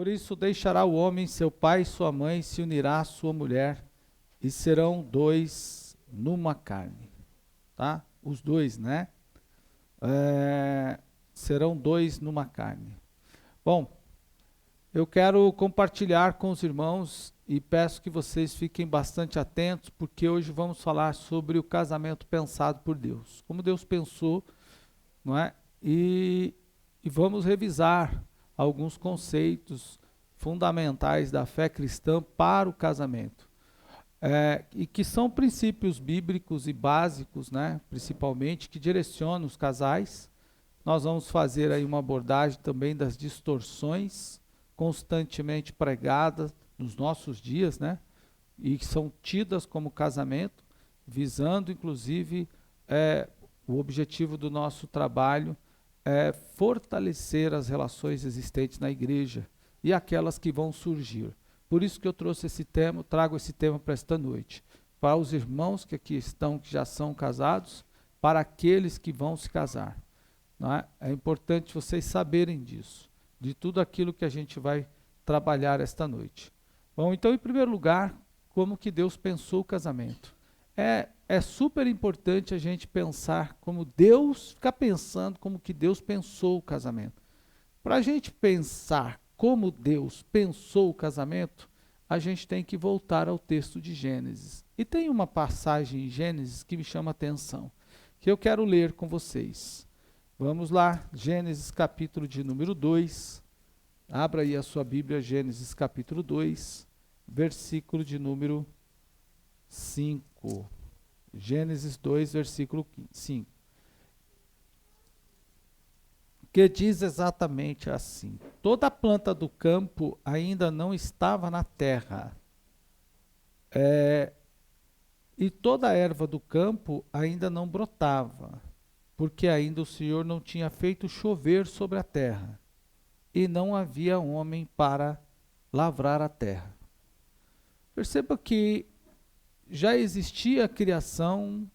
Por isso deixará o homem seu pai e sua mãe, se unirá à sua mulher, e serão dois numa carne. Tá? Os dois, né? Serão dois numa carne. Bom, eu quero compartilhar com os irmãos e peço que vocês fiquem bastante atentos, porque hoje vamos falar sobre o casamento pensado por Deus. Como Deus pensou, não é? E vamos revisar alguns conceitos fundamentais da fé cristã para o casamento. E que são princípios bíblicos e básicos, né? Principalmente, que direcionam os casais. Nós vamos fazer aí uma abordagem também das distorções constantemente pregadas nos nossos dias, né? E que são tidas como casamento, visando inclusive o objetivo do nosso trabalho é fortalecer as relações existentes na igreja e aquelas que vão surgir. Por isso que eu trouxe esse tema, trago esse tema para esta noite, para os irmãos que aqui estão, que já são casados, para aqueles que vão se casar. Não é? É importante vocês saberem disso, de tudo aquilo que a gente vai trabalhar esta noite. Bom, então, em primeiro lugar, como que Deus pensou o casamento? É super importante a gente pensar como Deus, ficar pensando como que Deus pensou o casamento. Para a gente pensar como Deus pensou o casamento, a gente tem que voltar ao texto de Gênesis. E tem uma passagem em Gênesis que me chama a atenção, que eu quero ler com vocês. Vamos lá, Gênesis capítulo de número 2. Abra aí a sua Bíblia, Gênesis capítulo 2, versículo de número 5. Gênesis 2, versículo 5. Que diz exatamente assim: toda a planta do campo ainda não estava na terra, e toda a erva do campo ainda não brotava, porque ainda o Senhor não tinha feito chover sobre a terra, e não havia homem para lavrar a terra. Perceba que já existia a criação,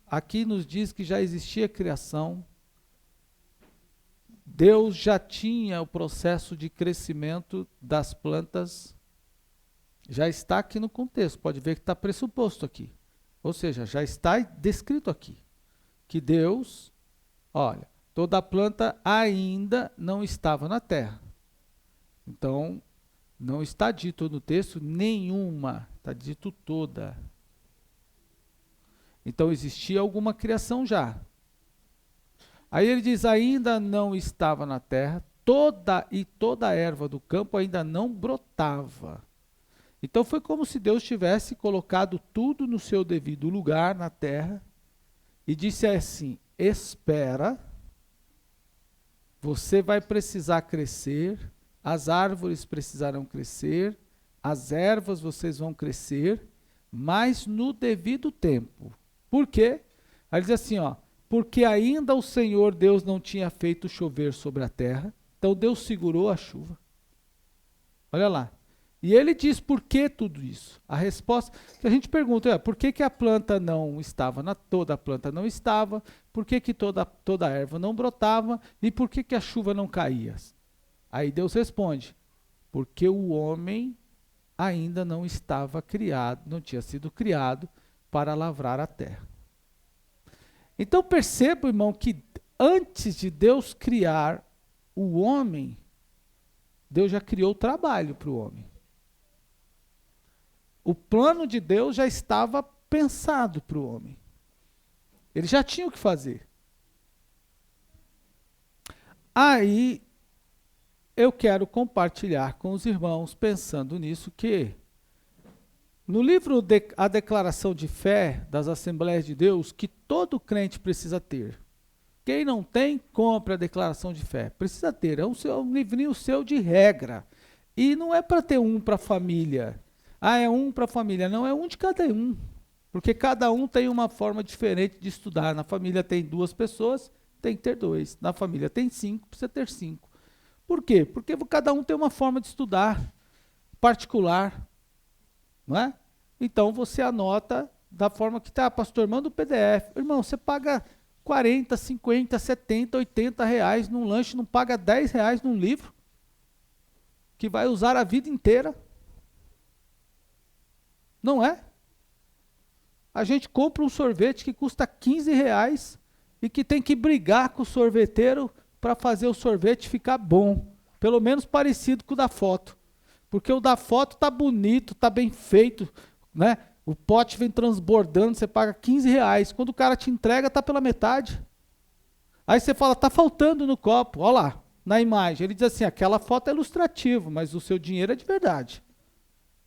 aqui nos diz que já existia a criação, Deus já tinha o processo de crescimento das plantas, já está aqui no contexto, pode ver que está pressuposto aqui, ou seja, já está descrito aqui, que Deus, olha, toda a planta ainda não estava na terra. Então, não está dito no texto nenhuma, está dito toda. Então, existia alguma criação já. Aí ele diz, ainda não estava na terra, toda a erva do campo ainda não brotava. Então, foi como se Deus tivesse colocado tudo no seu devido lugar na terra e disse assim, espera, você vai precisar crescer, as árvores precisarão crescer, as ervas vocês vão crescer, mas no devido tempo. Por quê? Aí ele diz assim, ó, porque ainda o Senhor Deus não tinha feito chover sobre a terra, então Deus segurou a chuva. Olha lá. E ele diz por que tudo isso. A resposta que a gente pergunta é, por que a planta não estava, toda a planta não estava, por que toda a erva não brotava e por que a chuva não caía? Aí Deus responde, porque o homem ainda não estava criado, não tinha sido criado para lavrar a terra. Então perceba, irmão, que antes de Deus criar o homem, Deus já criou o trabalho para o homem. O plano de Deus já estava pensado para o homem. Ele já tinha o que fazer. Aí, eu quero compartilhar com os irmãos, pensando nisso, que no livro A Declaração de Fé das Assembleias de Deus, que todo crente precisa ter. Quem não tem, compre a Declaração de Fé. Precisa ter, é um livrinho seu de regra. E não é para ter um para a família. Ah, é um para a família. Não, é um de cada um. Porque cada um tem uma forma diferente de estudar. Na família tem 2 pessoas, tem que ter 2. Na família tem 5, precisa ter 5. Por quê? Porque cada um tem uma forma de estudar particular. Não é? Então você anota da forma que está. Pastor, manda o PDF. Irmão, você paga 40, 50, 70, 80 reais num lanche, não paga 10 reais num livro. que vai usar a vida inteira. Não é? A gente compra um sorvete que custa R$ 15 e que tem que brigar com o sorveteiro para fazer o sorvete ficar bom. Pelo menos parecido com o da foto. Porque o da foto tá bonito, tá bem feito, né? O pote vem transbordando, você paga R$ 15. Quando o cara te entrega, tá pela metade. Aí você fala, tá faltando no copo. Olha lá, na imagem. Ele diz assim, aquela foto é ilustrativa, mas o seu dinheiro é de verdade.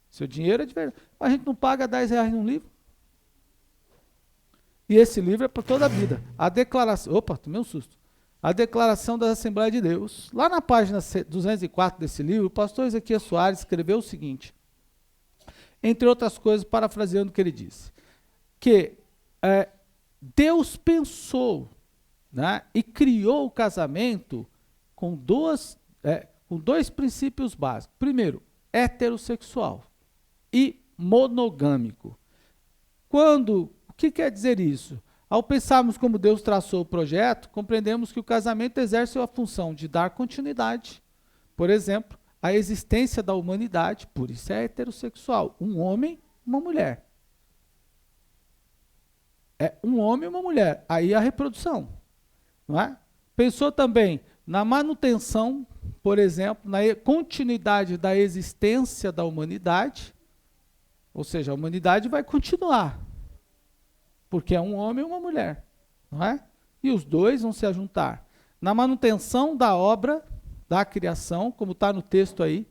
Seu dinheiro é de verdade. A gente não paga R$ 10 num livro. E esse livro é para toda a vida. A declaração... Opa, tomei um susto. A Declaração da Assembleia de Deus. Lá na página 204 desse livro, o pastor Ezequiel Soares escreveu o seguinte, entre outras coisas, parafraseando o que ele disse, que Deus pensou, né, e criou o casamento com dois princípios básicos. Primeiro, heterossexual e monogâmico. O que quer dizer isso? Ao pensarmos como Deus traçou o projeto, compreendemos que o casamento exerce a função de dar continuidade, por exemplo, à existência da humanidade, por isso é heterossexual, um homem, uma mulher. É um homem e uma mulher, aí a reprodução, não é? Pensou também na manutenção, por exemplo, na continuidade da existência da humanidade, ou seja, a humanidade vai continuar, porque é um homem e uma mulher, não é? E os dois vão se ajuntar. Na manutenção da obra, da criação, como está no texto aí,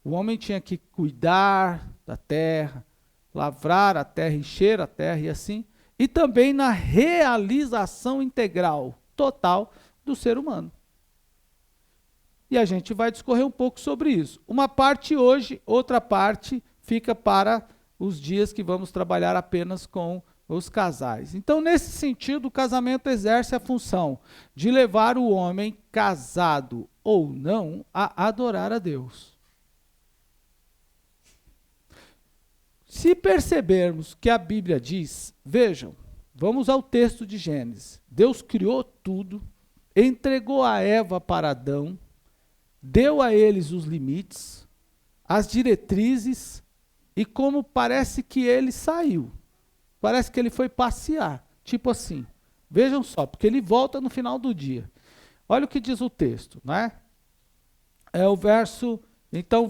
o homem tinha que cuidar da terra, lavrar a terra, encher a terra e assim, e também na realização integral, total, do ser humano. E a gente vai discorrer um pouco sobre isso. Uma parte hoje, outra parte fica para os dias que vamos trabalhar apenas com os casais. Então, nesse sentido, o casamento exerce a função de levar o homem, casado ou não, a adorar a Deus. Se percebermos que a Bíblia diz, vejam, vamos ao texto de Gênesis. Deus criou tudo, entregou a Eva para Adão, deu a eles os limites, as diretrizes, e como parece que ele saiu. Parece que ele foi passear, tipo assim. Vejam só, porque ele volta no final do dia. Olha o que diz o texto, né? É o verso, então,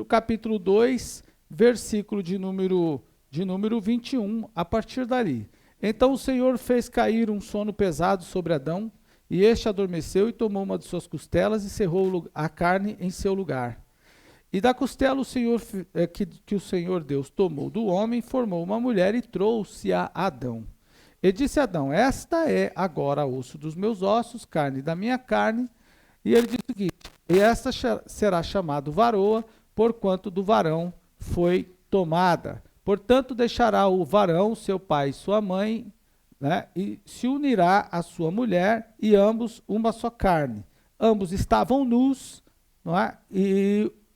capítulo 2, versículo de número 21, a partir dali. Então o Senhor fez cair um sono pesado sobre Adão, e este adormeceu e tomou uma de suas costelas e cerrou a carne em seu lugar. E da costela o Senhor, que o Senhor Deus tomou do homem, formou uma mulher e trouxe a Adão. E disse a Adão, esta é agora osso dos meus ossos, carne da minha carne. E ele disse o seguinte, e esta será chamada varoa, porquanto do varão foi tomada. Portanto, deixará o varão, seu pai e sua mãe, né, e se unirá à sua mulher, e ambos uma só carne. Ambos estavam nus, não é?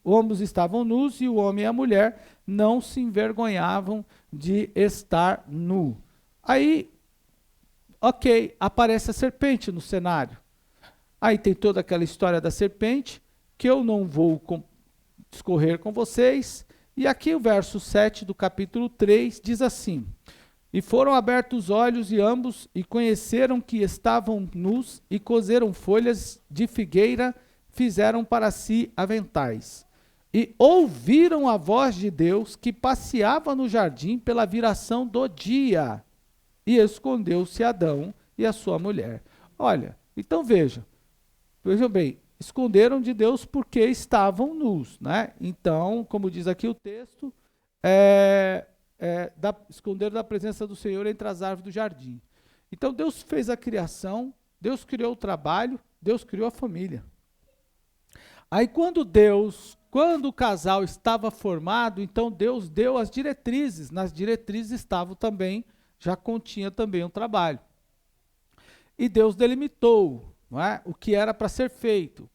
Ambos estavam nus e o homem e a mulher não se envergonhavam de estar nu. Aí, ok, aparece a serpente no cenário. Aí tem toda aquela história da serpente, que eu não vou discorrer com vocês. E aqui o verso 7 do capítulo 3 diz assim, e foram abertos os olhos e ambos, e conheceram que estavam nus, e coseram folhas de figueira, fizeram para si aventais. E ouviram a voz de Deus que passeava no jardim pela viração do dia. E escondeu-se Adão e a sua mulher. Olha, então vejam bem, esconderam de Deus porque estavam nus, né? Então, como diz aqui o texto, esconderam da presença do Senhor entre as árvores do jardim. Então Deus fez a criação, Deus criou o trabalho, Deus criou a família. Aí quando o casal estava formado, então Deus deu as diretrizes. Nas diretrizes estava também, já continha também um trabalho. E Deus delimitou, não é? O que era para ser feito.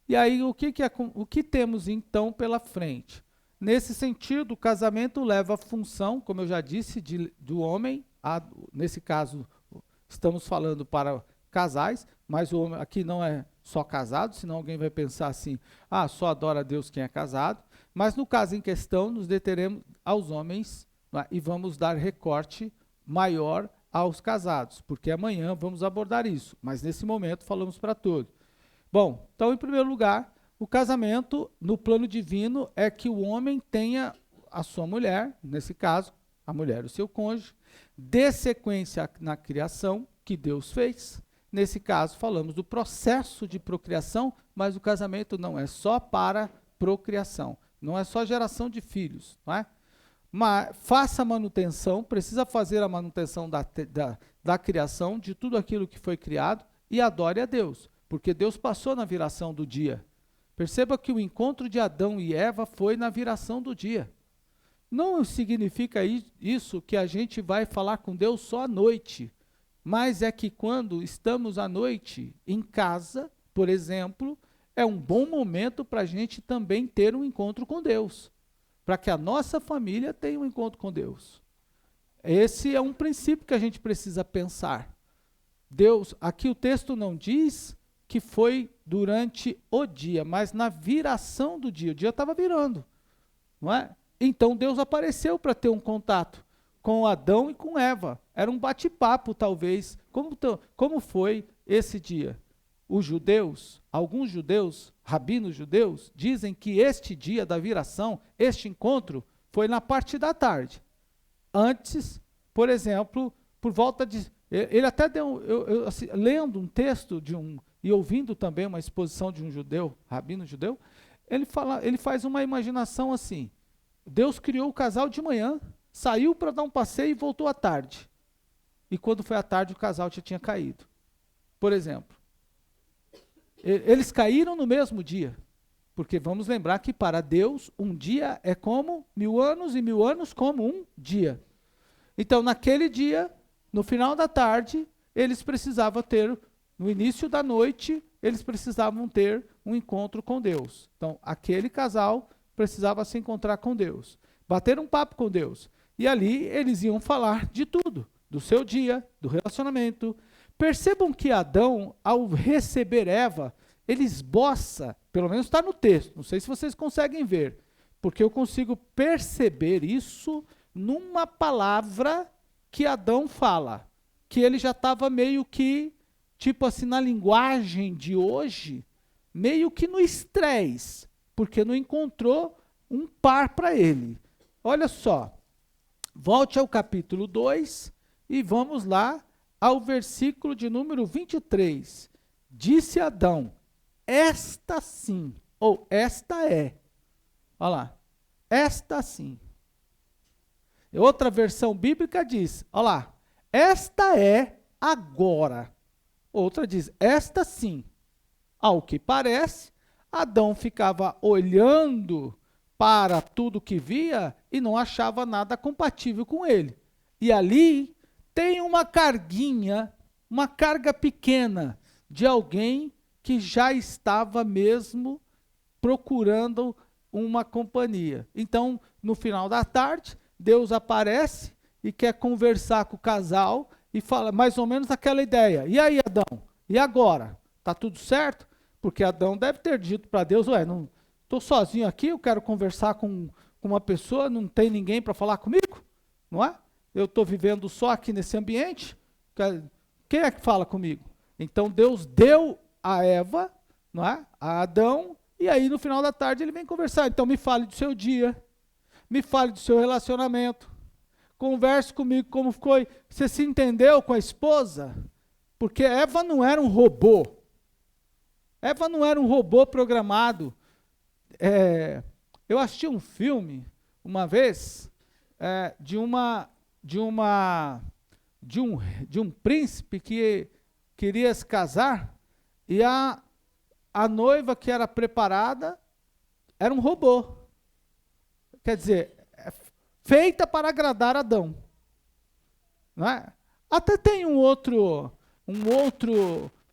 E aí o que temos então pela frente? Nesse sentido, o casamento leva a função, como eu já disse, do homem, nesse caso estamos falando para casais, mas o homem aqui não é só casados, senão alguém vai pensar assim, só adora a Deus quem é casado, mas no caso em questão, nos deteremos aos homens, né, e vamos dar recorte maior aos casados, porque amanhã vamos abordar isso, mas nesse momento falamos para todos. Bom, então em primeiro lugar, o casamento no plano divino é que o homem tenha a sua mulher, nesse caso, a mulher o seu cônjuge, dê sequência na criação que Deus fez. Nesse caso, falamos do processo de procriação, mas o casamento não é só para procriação, não é só geração de filhos, não é? Mas faça a manutenção, precisa fazer a manutenção da criação, de tudo aquilo que foi criado, e adore a Deus, porque Deus passou na viração do dia. Perceba que o encontro de Adão e Eva foi na viração do dia. Não significa isso que a gente vai falar com Deus só à noite, mas é que quando estamos à noite em casa, por exemplo, é um bom momento para a gente também ter um encontro com Deus, para que a nossa família tenha um encontro com Deus. Esse é um princípio que a gente precisa pensar. Deus, aqui o texto não diz que foi durante o dia, mas na viração do dia. O dia estava virando, não é? Então Deus apareceu para ter um contato com Adão e com Eva. Era um bate-papo, talvez. Como foi esse dia? Os judeus, alguns judeus, rabinos judeus, dizem que este dia da viração, este encontro, foi na parte da tarde. Antes, por exemplo, por volta de... Ele até deu... assim, lendo um texto e ouvindo também uma exposição de um judeu, rabino judeu, ele faz uma imaginação assim. Deus criou o casal de manhã, saiu para dar um passeio e voltou à tarde. E quando foi à tarde, o casal já tinha caído. Por exemplo. Eles caíram no mesmo dia, porque vamos lembrar que para Deus um dia é como 1000 anos e 1000 anos como um dia. Então naquele dia, no final da tarde, eles precisavam ter, no início da noite, eles precisavam ter um encontro com Deus. Então aquele casal precisava se encontrar com Deus, bater um papo com Deus. E ali eles iam falar de tudo, do seu dia, do relacionamento. Percebam que Adão, ao receber Eva, ele esboça, pelo menos está no texto, não sei se vocês conseguem ver, porque eu consigo perceber isso numa palavra que Adão fala, que ele já estava meio que, tipo assim, na linguagem de hoje, meio que no estresse, porque não encontrou um par para ele. Olha só, volte ao capítulo 2 e vamos lá ao versículo de número 23. Disse Adão, esta sim, ou esta é. Olha lá, esta sim. Outra versão bíblica diz, olha lá, esta é agora. Outra diz, esta sim. Ao que parece, Adão ficava olhando para tudo que via e não achava nada compatível com ele. E ali tem uma carguinha, uma carga pequena de alguém que já estava mesmo procurando uma companhia. Então, no final da tarde, Deus aparece e quer conversar com o casal e fala mais ou menos aquela ideia. E aí, Adão? E agora? Tá tudo certo? Porque Adão deve ter dito para Deus, não estou sozinho aqui, eu quero conversar com uma pessoa, não tem ninguém para falar comigo, não é? Eu estou vivendo só aqui nesse ambiente, quem é que fala comigo? Então Deus deu a Eva, não é? A Adão, e aí no final da tarde ele vem conversar. Então me fale do seu dia, me fale do seu relacionamento, converse comigo como foi, você se entendeu com a esposa? Porque Eva não era um robô. Eva não era um robô programado. Eu assisti um filme, uma vez, de um príncipe que queria se casar, e a noiva que era preparada era um robô. Quer dizer, feita para agradar Adão. Não é? Até tem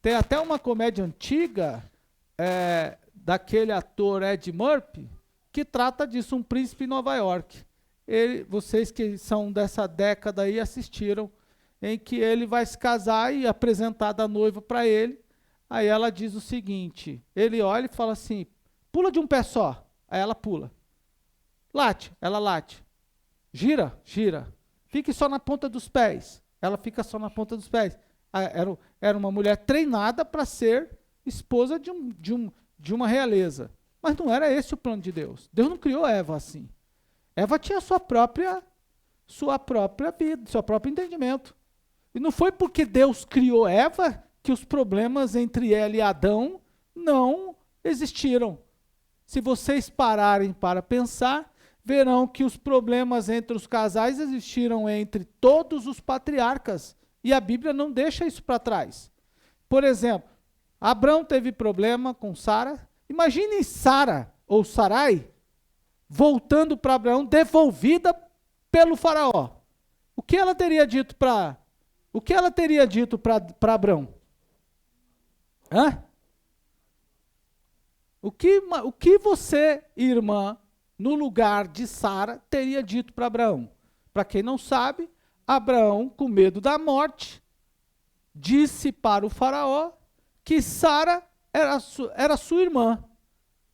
tem até uma comédia antiga, daquele ator Ed Murphy, que trata disso, Um Príncipe em Nova York. Vocês que são dessa década aí assistiram, em que ele vai se casar e apresentar a noiva para ele. Aí ela diz o seguinte, ele olha e fala assim, pula de um pé só. Aí ela pula. Late, ela late. Gira, gira. Fique só na ponta dos pés. Ela fica só na ponta dos pés. Era uma mulher treinada para ser esposa de uma realeza. Mas não era esse o plano de Deus. Deus não criou Eva assim. Eva tinha sua própria vida, seu próprio entendimento. E não foi porque Deus criou Eva que os problemas entre ela e Adão não existiram. Se vocês pararem para pensar, verão que os problemas entre os casais existiram entre todos os patriarcas. E a Bíblia não deixa isso para trás. Por exemplo, Abrão teve problema com Sara. Imagine Sara, ou Sarai, voltando para Abraão, devolvida pelo faraó. O que ela teria dito para Abrão? Hã? O que você, irmã, no lugar de Sara, teria dito para Abraão? Para quem não sabe, Abraão, com medo da morte, disse para o faraó que Sara era sua irmã,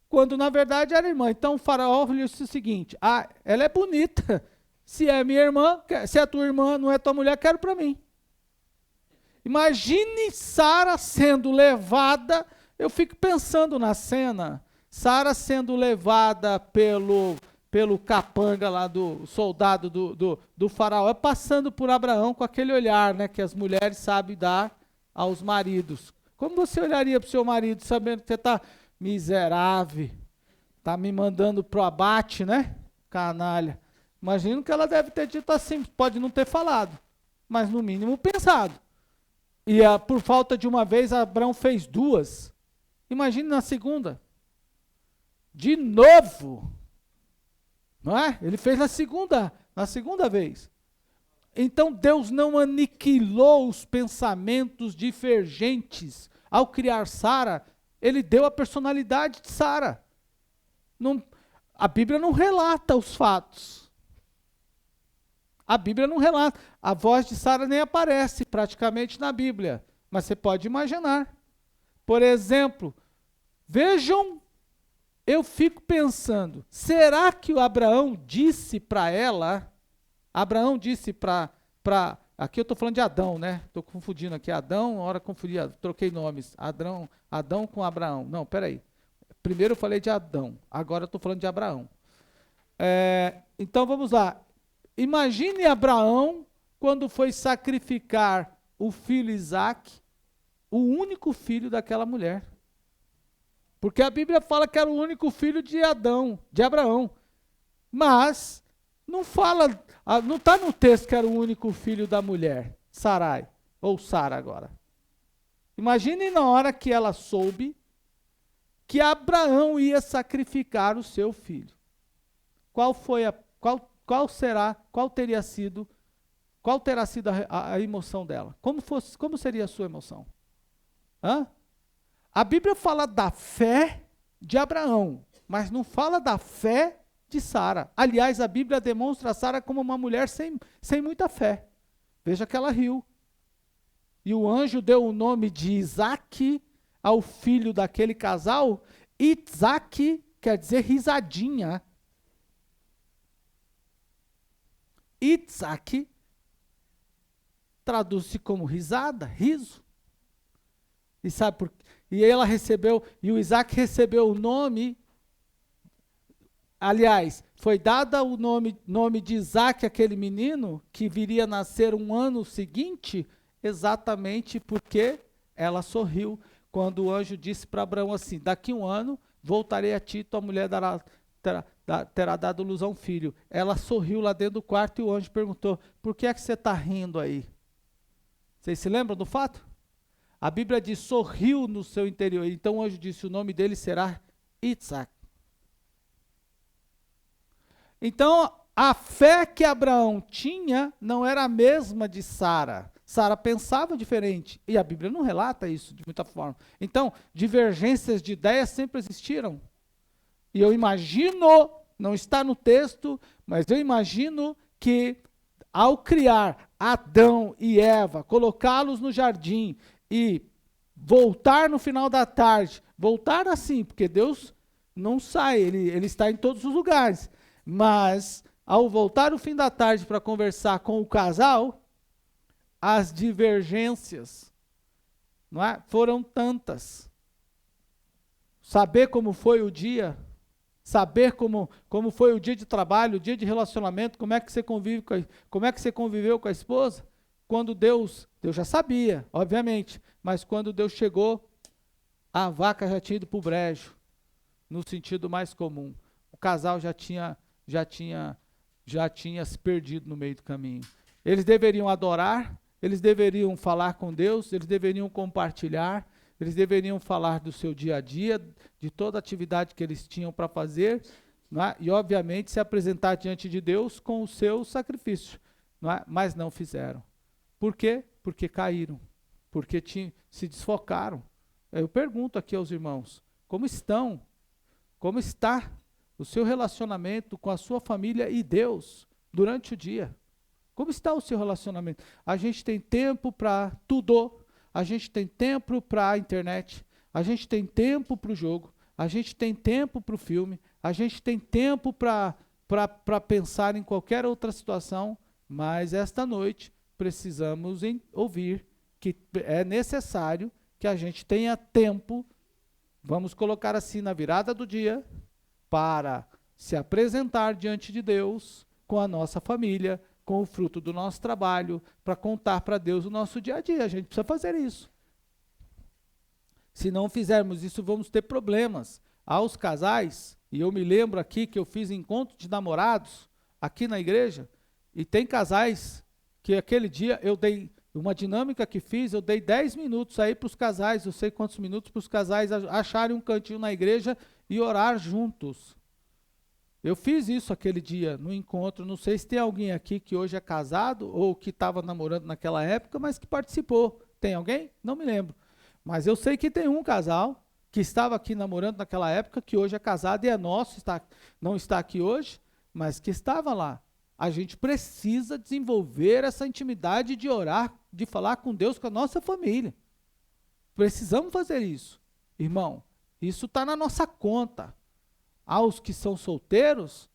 quando na verdade era irmã. Então o faraó disse o seguinte, ela é bonita, se é minha irmã, se é tua irmã, não é tua mulher, quero para mim. Imagine Sara sendo levada, eu fico pensando na cena, Sara sendo levada pelo capanga lá do soldado do faraó, passando por Abraão com aquele olhar, né, que as mulheres sabem dar aos maridos. Como você olharia para o seu marido sabendo que você está miserável, está me mandando para o abate, né, canalha? Imagino que ela deve ter dito assim, pode não ter falado, mas no mínimo pensado. E por falta de uma vez, Abraão fez duas. Imagine na segunda. De novo. Não é? Ele fez na segunda vez. Então Deus não aniquilou os pensamentos divergentes. Ao criar Sara, ele deu a personalidade de Sara. A Bíblia não relata os fatos. A Bíblia não relata. A voz de Sara nem aparece praticamente na Bíblia. Mas você pode imaginar. Por exemplo, vejam, eu fico pensando, será que o Abraão disse para ela, aqui eu estou falando de Adão, né? Estou confundindo aqui Adão, hora confundi, troquei nomes. Adão com Abraão. Não, peraí. Primeiro eu falei de Adão, agora eu estou falando de Abraão. Então vamos lá. Imagine Abraão quando foi sacrificar o filho Isaque, o único filho daquela mulher. Porque a Bíblia fala que era o único filho de Abraão. Mas não está no texto que era o único filho da mulher, Sarai, ou Sara agora. Imagine na hora que ela soube que Abraão ia sacrificar o seu filho. Qual terá sido a emoção dela? Como seria a sua emoção? A Bíblia fala da fé de Abraão, mas não fala da fé de Sara. Aliás, a Bíblia demonstra Sara como uma mulher sem muita fé. Veja que ela riu. E o anjo deu o nome de Isaque ao filho daquele casal. Isaque quer dizer risadinha. Isaque traduz-se como risada, riso. E sabe por quê? E o Isaque recebeu o nome, aliás, foi dado o nome de Isaque àquele menino, que viria a nascer um ano seguinte, exatamente porque ela sorriu, quando o anjo disse para Abraão assim, daqui um ano, voltarei a ti, tua mulher terá dado luz a um filho. Ela sorriu lá dentro do quarto e o anjo perguntou, por que é que você está rindo aí? Vocês se lembram do fato? A Bíblia diz, sorriu no seu interior. Então o anjo disse, o nome dele será Isaac. Então, a fé que Abraão tinha não era a mesma de Sara. Sara pensava diferente. E a Bíblia não relata isso de muita forma. Então, divergências de ideias sempre existiram. E eu imagino, não está no texto, mas eu imagino que ao criar Adão e Eva, colocá-los no jardim e voltar no final da tarde, voltar assim, porque Deus não sai, ele está em todos os lugares, mas ao voltar no fim da tarde para conversar com o casal, as divergências, não é? Foram tantas. Saber como foi o dia, saber como foi o dia de trabalho, o dia de relacionamento, como é que você conviveu com a esposa, quando Deus já sabia, obviamente, mas quando Deus chegou, a vaca já tinha ido para o brejo, no sentido mais comum. O casal já tinha se perdido no meio do caminho. Eles deveriam adorar, eles deveriam falar com Deus, eles deveriam compartilhar, eles deveriam falar do seu dia a dia, de toda a atividade que eles tinham para fazer, não é? E, obviamente, se apresentar diante de Deus com o seu sacrifício, não é? Mas não fizeram. Por quê? Porque caíram, porque se desfocaram. Eu pergunto aqui aos irmãos, como está o seu relacionamento com a sua família e Deus durante o dia? Como está o seu relacionamento? A gente tem tempo para tudo, a gente tem tempo para a internet, a gente tem tempo para o jogo, a gente tem tempo para o filme, a gente tem tempo para pensar em qualquer outra situação, mas esta noite precisamos ouvir que é necessário que a gente tenha tempo, vamos colocar assim, na virada do dia, para se apresentar diante de Deus com a nossa família, com o fruto do nosso trabalho, para contar para Deus o nosso dia a dia. A gente precisa fazer isso. Se não fizermos isso, vamos ter problemas. Aos casais, e eu me lembro aqui que eu fiz encontro de namorados aqui na igreja, e tem casais que aquele dia eu dei, uma dinâmica que fiz, eu dei 10 minutos aí para os casais, eu sei quantos minutos, para os casais acharem um cantinho na igreja e orar juntos. Eu fiz isso aquele dia no encontro, não sei se tem alguém aqui que hoje é casado ou que estava namorando naquela época, mas que participou. Tem alguém? Não me lembro. Mas eu sei que tem um casal que estava aqui namorando naquela época, que hoje é casado e é nosso, não está aqui hoje, mas que estava lá. A gente precisa desenvolver essa intimidade de orar, de falar com Deus, com a nossa família. Precisamos fazer isso. Irmão, isso está na nossa conta. Aos que são solteiros,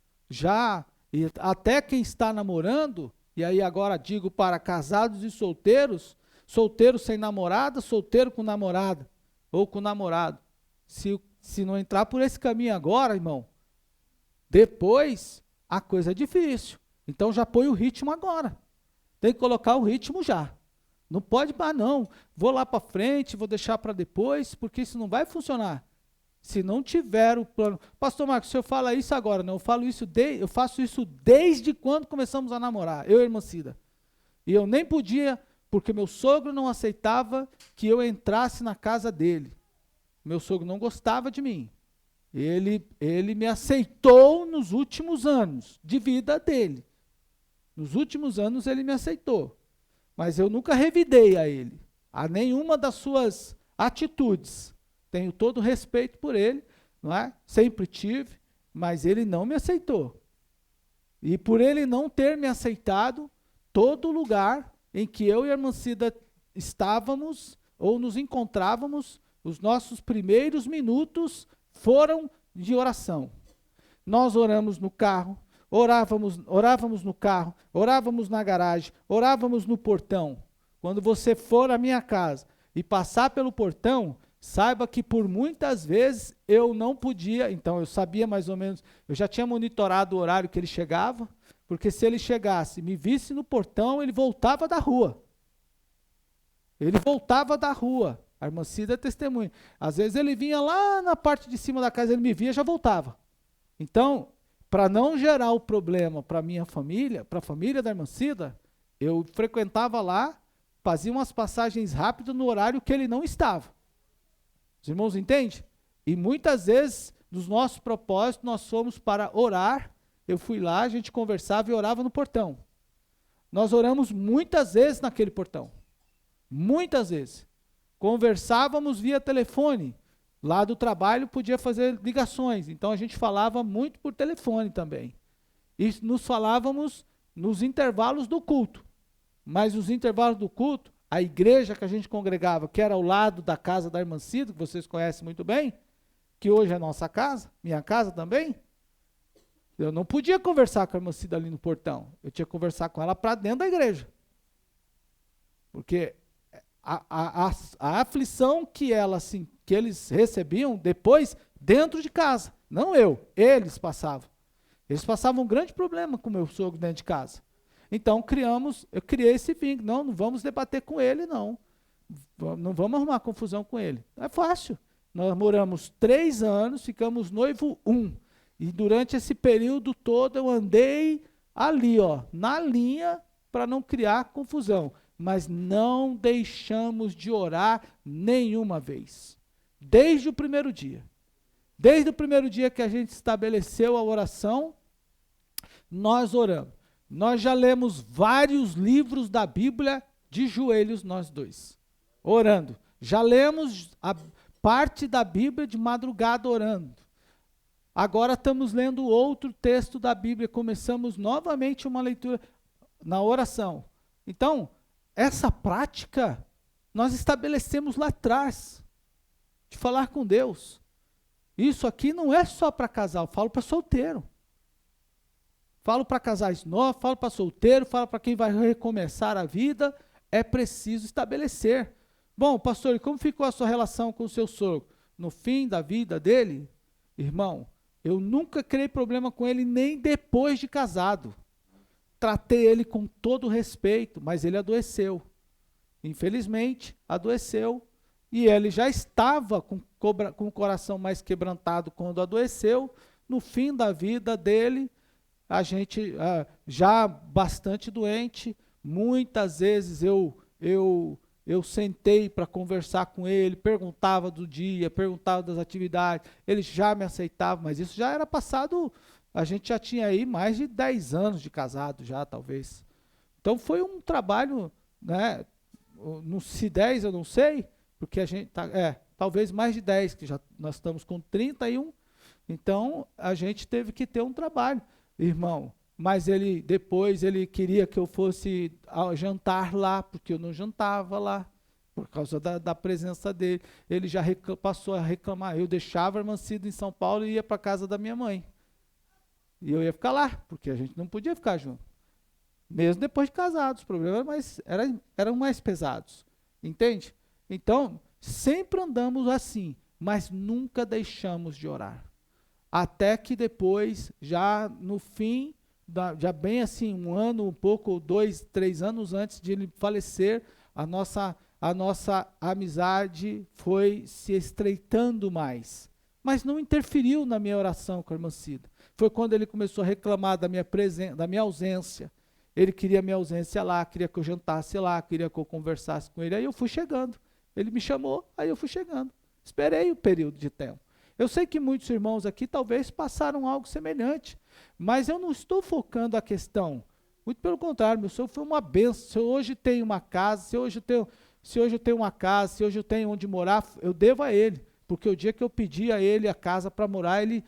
e até quem está namorando, e aí agora digo para casados e solteiros, solteiro sem namorada, solteiro com namorada, ou com namorado. Se não entrar por esse caminho agora, irmão, depois a coisa é difícil. Então já põe o ritmo agora. Tem que colocar o ritmo já. Não pode, não, vou lá para frente, vou deixar para depois, porque isso não vai funcionar. Se não tiver o plano. Pastor Marcos, o senhor fala isso agora, não? Eu faço isso desde quando começamos a namorar, eu e a irmã Cida. E eu nem podia, porque meu sogro não aceitava que eu entrasse na casa dele. Meu sogro não gostava de mim. Ele me aceitou nos últimos anos de vida dele. Nos últimos anos ele me aceitou. Mas eu nunca revidei a ele, a nenhuma das suas atitudes. Tenho todo respeito por ele, não é? Sempre tive, mas ele não me aceitou. E por ele não ter me aceitado, todo lugar em que eu e a irmã Cida estávamos ou nos encontrávamos, os nossos primeiros minutos foram de oração. Nós oramos no carro, orávamos no carro, orávamos na garagem, orávamos no portão. Quando você for à minha casa e passar pelo portão, saiba que por muitas vezes eu não podia, então eu sabia mais ou menos, eu já tinha monitorado o horário que ele chegava, porque se ele chegasse, me visse no portão, ele voltava da rua. Ele voltava da rua. A irmã Cida é testemunha. Às vezes ele vinha lá na parte de cima da casa, ele me via e já voltava. Então, para não gerar o problema para a minha família, para a família da irmã Cida, eu frequentava lá, fazia umas passagens rápidas no horário que ele não estava. Os irmãos entendem? E muitas vezes, nos nossos propósitos, nós fomos para orar. Eu fui lá, a gente conversava e orava no portão. Nós oramos muitas vezes naquele portão. Muitas vezes. Conversávamos via telefone. Lá do trabalho podia fazer ligações. Então a gente falava muito por telefone também. E nos falávamos nos intervalos do culto. Mas os intervalos do culto, a igreja que a gente congregava, que era ao lado da casa da irmã Cida, que vocês conhecem muito bem, que hoje é nossa casa, minha casa também, eu não podia conversar com a irmã Cida ali no portão. Eu tinha que conversar com ela para dentro da igreja. Porque a aflição que eles recebiam depois, dentro de casa, não eu, eles passavam. Eles passavam um grande problema com o meu sogro dentro de casa. Então eu criei esse vínculo. Não vamos debater com ele, não. Não vamos arrumar confusão com ele. É fácil. Nós moramos 3 anos, ficamos noivo 1. E durante esse período todo eu andei ali, na linha, para não criar confusão. Mas não deixamos de orar nenhuma vez. Desde o primeiro dia. Desde o primeiro dia que a gente estabeleceu a oração, nós oramos. Nós já lemos vários livros da Bíblia de joelhos, nós dois, orando. Já lemos a parte da Bíblia de madrugada orando. Agora estamos lendo outro texto da Bíblia, começamos novamente uma leitura na oração. Então, essa prática nós estabelecemos lá atrás, de falar com Deus. Isso aqui não é só para casal, eu falo para solteiro. Falo para casais novos, falo para solteiro, falo para quem vai recomeçar a vida, é preciso estabelecer. Bom, pastor, e como ficou a sua relação com o seu sogro? No fim da vida dele, irmão, eu nunca criei problema com ele, nem depois de casado. Tratei ele com todo respeito, mas ele adoeceu. Infelizmente, adoeceu. E ele já estava com o coração mais quebrantado quando adoeceu. No fim da vida dele, a gente já bastante doente, muitas vezes eu sentei para conversar com ele, perguntava do dia, perguntava das atividades, ele já me aceitava, mas isso já era passado, a gente já tinha aí mais de 10 anos de casado já, talvez. Então foi um trabalho, né, se 10 eu não sei, porque a gente, talvez mais de 10, que já nós estamos com 31, então a gente teve que ter um trabalho. Irmão, mas depois ele queria que eu fosse ao jantar lá, porque eu não jantava lá, por causa da presença dele. Ele já passou a reclamar. Eu deixava a irmã Cida em São Paulo e ia para a casa da minha mãe. E eu ia ficar lá, porque a gente não podia ficar junto. Mesmo depois de casados, os problemas eram mais pesados. Entende? Então, sempre andamos assim, mas nunca deixamos de orar. Até que depois, já no fim, já bem assim, 1 ano, um pouco, 2, 3 anos antes de ele falecer, a nossa amizade foi se estreitando mais. Mas não interferiu na minha oração com a irmã Cida. Foi quando ele começou a reclamar da minha ausência. Ele queria minha ausência lá, queria que eu jantasse lá, queria que eu conversasse com ele. Aí eu fui chegando. Ele me chamou, aí eu fui chegando. Esperei o período de tempo. Eu sei que muitos irmãos aqui talvez passaram algo semelhante, mas eu não estou focando a questão. Muito pelo contrário, meu sogro foi uma bênção. Se eu hoje tenho uma casa, se hoje eu tenho uma casa, se hoje eu tenho onde morar, eu devo a ele. Porque o dia que eu pedi a ele a casa para morar, ele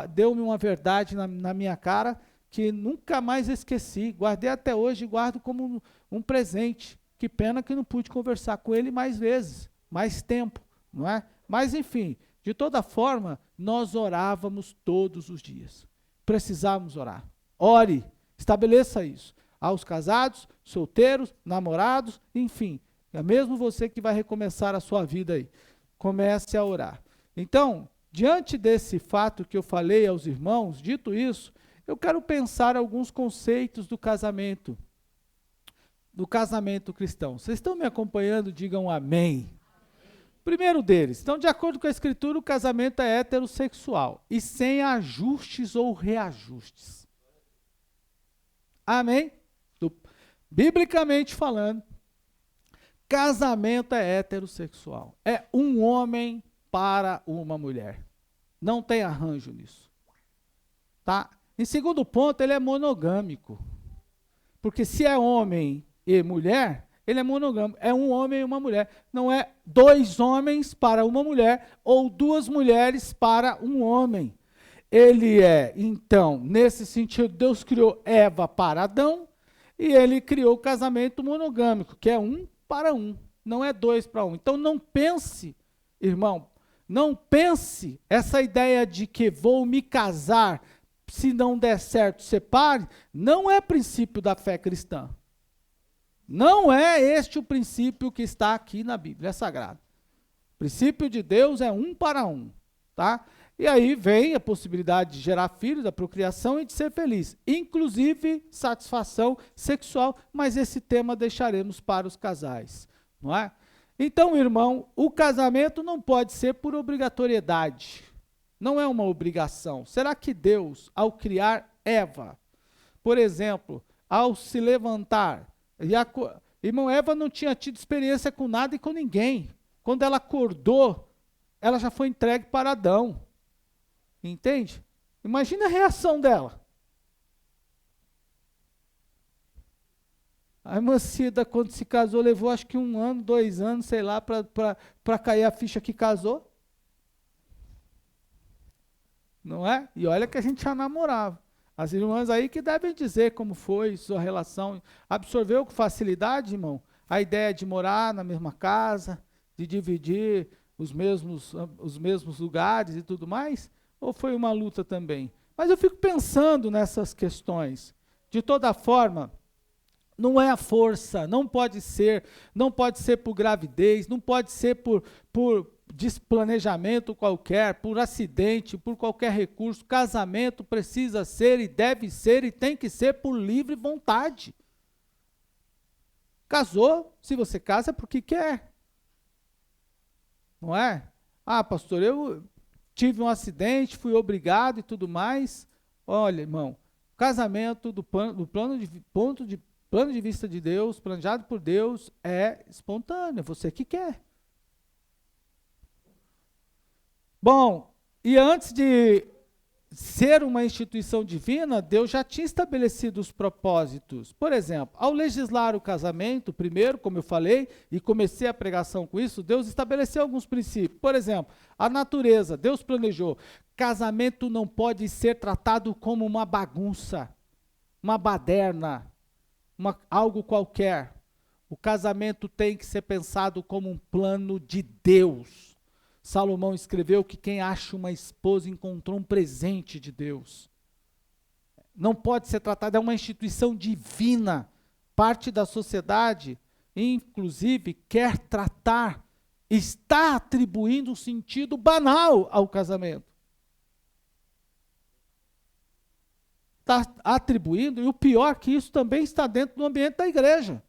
deu-me uma verdade na minha cara que nunca mais esqueci. Guardei até hoje e guardo como um presente. Que pena que não pude conversar com ele mais vezes, mais tempo, não é? Mas enfim, de toda forma, nós orávamos todos os dias. Precisávamos orar. Ore, estabeleça isso. Aos casados, solteiros, namorados, enfim. É mesmo você que vai recomeçar a sua vida aí. Comece a orar. Então, diante desse fato que eu falei aos irmãos, dito isso, eu quero pensar alguns conceitos do casamento cristão. Vocês estão me acompanhando? Digam amém. Primeiro deles, então, de acordo com a Escritura, o casamento é heterossexual e sem ajustes ou reajustes. Amém? Biblicamente falando, casamento é heterossexual. É um homem para uma mulher. Não tem arranjo nisso. Tá? Em segundo ponto, ele é monogâmico. Porque se é homem e mulher, ele é monogâmico, é um homem e uma mulher. Não é 2 homens para uma mulher ou 2 mulheres para um homem. Ele é, então, nesse sentido, Deus criou Eva para Adão e ele criou o casamento monogâmico, que é um para 1, não é 2 para 1. Então não pense, irmão, não pense essa ideia de que vou me casar, se não der certo, separe, não é princípio da fé cristã. Não é este o princípio que está aqui na Bíblia, é sagrado. O princípio de Deus é 1 para 1, tá? E aí vem a possibilidade de gerar filhos, da procriação e de ser feliz. Inclusive satisfação sexual, mas esse tema deixaremos para os casais, não é? Então, irmão, o casamento não pode ser por obrigatoriedade. Não é uma obrigação. Será que Deus, ao criar Eva, por exemplo, ao se levantar, irmão, Eva não tinha tido experiência com nada e com ninguém. Quando ela acordou, ela já foi entregue para Adão. Entende? Imagina a reação dela. A irmã Cida, quando se casou, levou acho que 1 ano, 2 anos, sei lá, para cair a ficha que casou. Não é? E olha que a gente já namorava. As irmãs aí que devem dizer como foi sua relação. Absorveu com facilidade, irmão, a ideia de morar na mesma casa, de dividir os mesmos lugares e tudo mais? Ou foi uma luta também? Mas eu fico pensando nessas questões. De toda forma, não é a força, não pode ser por gravidez, não pode ser por desplanejamento qualquer, por acidente, por qualquer recurso. Casamento precisa ser e deve ser e tem que ser por livre vontade. Casou, se você casa é porque quer. Não é? Ah, pastor, eu tive um acidente, fui obrigado e tudo mais. Olha, irmão, casamento do plano de vista de Deus, planejado por Deus, é espontâneo, é você que quer. Bom, e antes de ser uma instituição divina, Deus já tinha estabelecido os propósitos. Por exemplo, ao legislar o casamento, primeiro, como eu falei, e comecei a pregação com isso, Deus estabeleceu alguns princípios. Por exemplo, a natureza, Deus planejou. Casamento não pode ser tratado como uma bagunça, uma baderna, algo qualquer. O casamento tem que ser pensado como um plano de Deus. Salomão escreveu que quem acha uma esposa encontrou um presente de Deus. Não pode ser tratado, é uma instituição divina. Parte da sociedade, inclusive, quer tratar, está atribuindo um sentido banal ao casamento. Está atribuindo, e o pior que isso também está dentro do ambiente da igreja,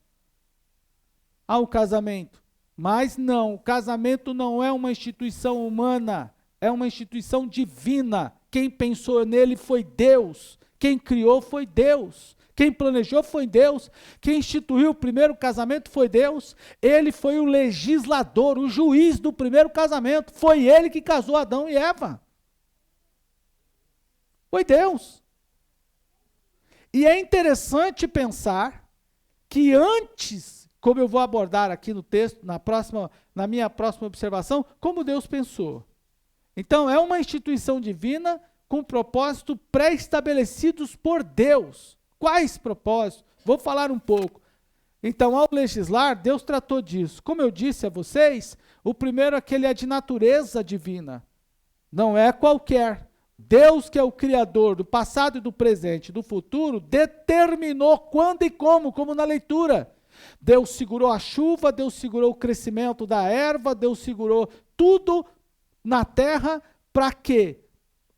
ao casamento. Mas não, o casamento não é uma instituição humana, é uma instituição divina. Quem pensou nele foi Deus, quem criou foi Deus, quem planejou foi Deus, quem instituiu o primeiro casamento foi Deus, ele foi o legislador, o juiz do primeiro casamento, foi ele que casou Adão e Eva. Foi Deus. E é interessante pensar que antes, como eu vou abordar aqui no texto, na minha próxima observação, como Deus pensou. Então, é uma instituição divina com propósitos pré-estabelecidos por Deus. Quais propósitos? Vou falar um pouco. Então, ao legislar, Deus tratou disso. Como eu disse a vocês, o primeiro é que ele é de natureza divina. Não é qualquer. Deus, que é o Criador do passado e do presente e do futuro, determinou quando e como na leitura. Deus segurou a chuva, Deus segurou o crescimento da erva, Deus segurou tudo na terra, para quê?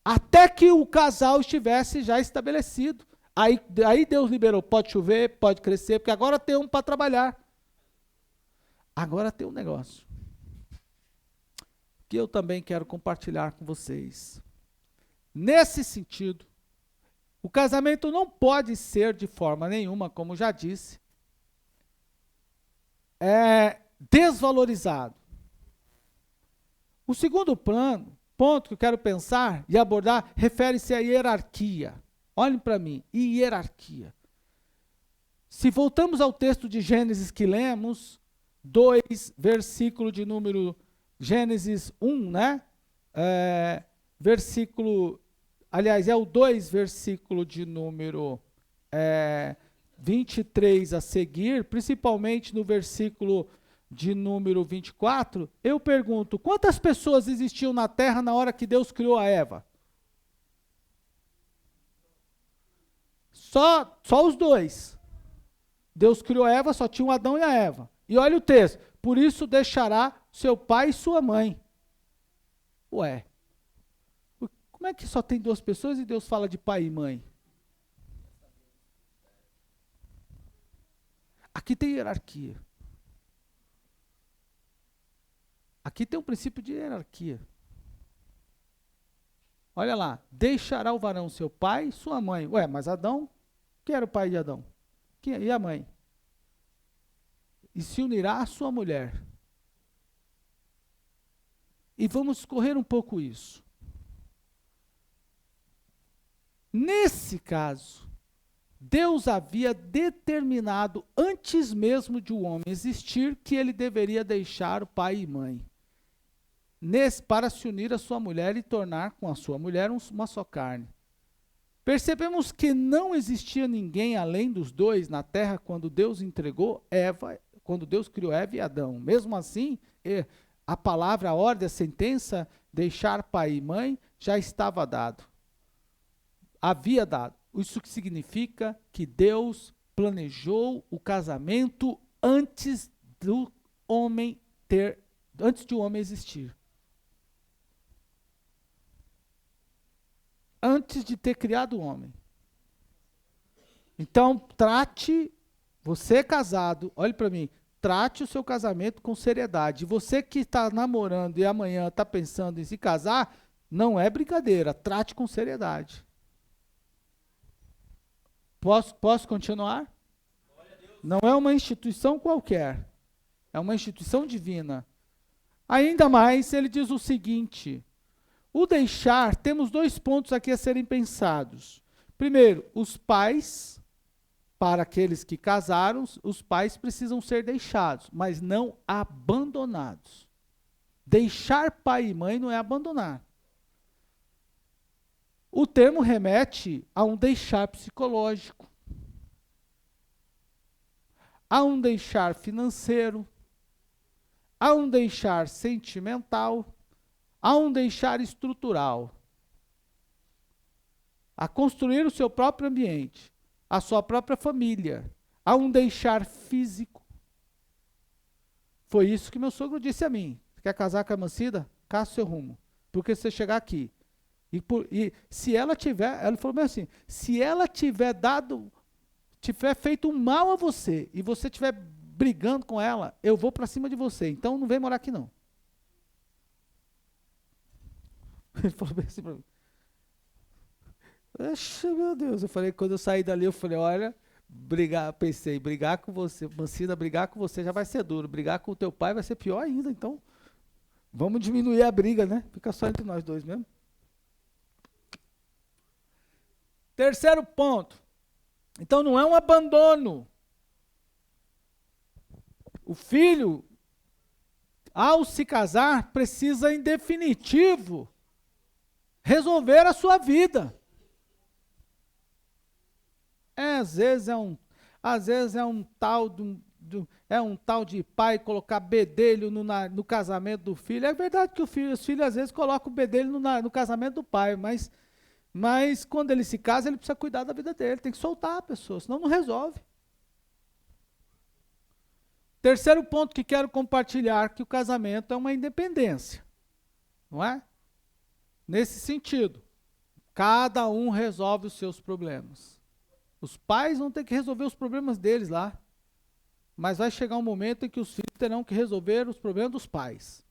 Até que o casal estivesse já estabelecido. Aí Deus liberou, pode chover, pode crescer, porque agora tem um para trabalhar. Agora tem um negócio que eu também quero compartilhar com vocês. Nesse sentido, o casamento não pode ser de forma nenhuma, como já disse, desvalorizado. O segundo ponto que eu quero pensar e abordar, refere-se à hierarquia. Olhem para mim, hierarquia. Se voltamos ao texto de Gênesis que lemos, 2, versículo de número, Gênesis 1, né? Versículo, aliás, é o 2, versículo de número 23 a seguir, principalmente no versículo de número 24, eu pergunto, quantas pessoas existiam na terra na hora que Deus criou a Eva? Só os dois. Deus criou a Eva, só tinha o Adão e a Eva. E olha o texto, por isso deixará seu pai e sua mãe. Ué, como é que só tem duas pessoas e Deus fala de pai e mãe? Aqui tem hierarquia. Aqui tem um princípio de hierarquia. Olha lá, deixará o varão seu pai e sua mãe. Ué, mas Adão, quem era o pai de Adão? E a mãe? E se unirá à sua mulher. E vamos escorrer um pouco isso. Nesse caso, Deus havia determinado, antes mesmo de o homem existir, que ele deveria deixar o pai e mãe. Para se unir à sua mulher e tornar com a sua mulher uma só carne. Percebemos que não existia ninguém além dos dois na terra quando Deus entregou Eva, quando Deus criou Eva e Adão. Mesmo assim, a palavra, a ordem, a sentença, deixar pai e mãe, já estava dado. Havia dado. Isso que significa que Deus planejou o casamento antes do homem existir. Antes de ter criado o homem. Então, trate, você casado, olhe para mim, trate o seu casamento com seriedade. Você que está namorando e amanhã está pensando em se casar, não é brincadeira, trate com seriedade. Posso continuar? Não é uma instituição qualquer, é uma instituição divina. Ainda mais, ele diz o seguinte, o deixar, temos dois pontos aqui a serem pensados. Primeiro, os pais, para aqueles que casaram, os pais precisam ser deixados, mas não abandonados. Deixar pai e mãe não é abandonar. O termo remete a um deixar psicológico, a um deixar financeiro, a um deixar sentimental, a um deixar estrutural, a construir o seu próprio ambiente, a sua própria família, a um deixar físico. Foi isso que meu sogro disse a mim. Você quer casar com a Mancida? Caça o seu rumo. Porque se você chegar aqui, e se ela tiver, ela falou assim, se ela tiver feito um mal a você, e você estiver brigando com ela, eu vou para cima de você, então não vem morar aqui não. Ele falou bem assim para mim. Oxe, meu Deus, eu falei, quando eu saí dali, eu falei, olha, brigar com você, Mancida, brigar com você já vai ser duro, brigar com o teu pai vai ser pior ainda, então vamos diminuir a briga, né? Fica só entre nós dois mesmo. Terceiro ponto. Então não é um abandono. O filho, ao se casar, precisa em definitivo resolver a sua vida. Às vezes é um tal de pai colocar bedelho no casamento do filho. É verdade que os filhos às vezes colocam o bedelho no casamento do pai, mas quando ele se casa, ele precisa cuidar da vida dele, tem que soltar a pessoa, senão não resolve. Terceiro ponto que quero compartilhar, que o casamento é uma independência, não é? Nesse sentido, cada um resolve os seus problemas. Os pais vão ter que resolver os problemas deles lá, mas vai chegar um momento em que os filhos terão que resolver os problemas dos pais.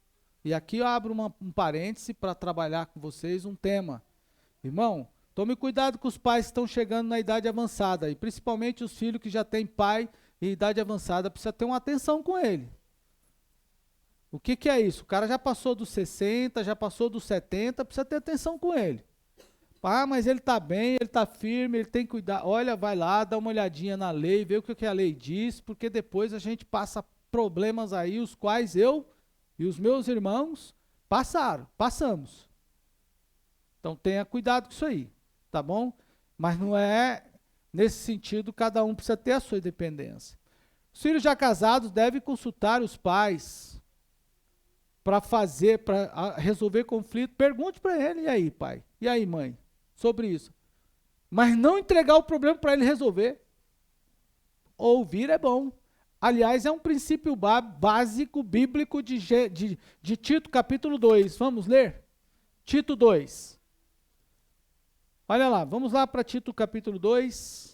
E aqui eu abro um parêntese para trabalhar com vocês um tema. Irmão, tome cuidado com os pais que estão chegando na idade avançada, e principalmente os filhos que já têm pai em idade avançada, precisa ter uma atenção com ele. O que é isso? O cara já passou dos 60, já passou dos 70, precisa ter atenção com ele. Ah, mas ele está bem, ele está firme, ele tem que cuidar. Olha, vai lá, dá uma olhadinha na lei, vê o que a lei diz, porque depois a gente passa problemas aí, os quais eu e os meus irmãos passamos. Então tenha cuidado com isso aí, tá bom? Mas Nesse sentido, cada um precisa ter a sua independência. Os filhos já casados devem consultar os pais para resolver conflito. Pergunte para ele, e aí, pai? E aí, mãe? Sobre isso. Mas não entregar o problema para ele resolver. Ouvir é bom. Aliás, é um princípio básico bíblico de Tito, capítulo 2. Vamos ler? Tito 2. Olha lá, vamos lá para Tito, capítulo 2.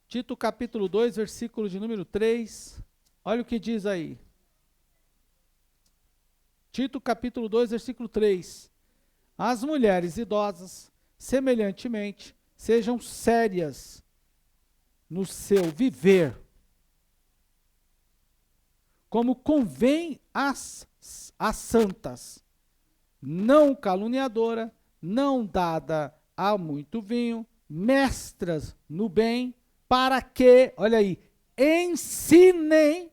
Tito, capítulo 2, versículo de número 3. Olha o que diz aí. Tito, capítulo 2, versículo 3. As mulheres idosas, semelhantemente, sejam sérias no seu viver, como convém às santas, não caluniadora, não dada a muito vinho, mestras no bem, para que, olha aí, ensinem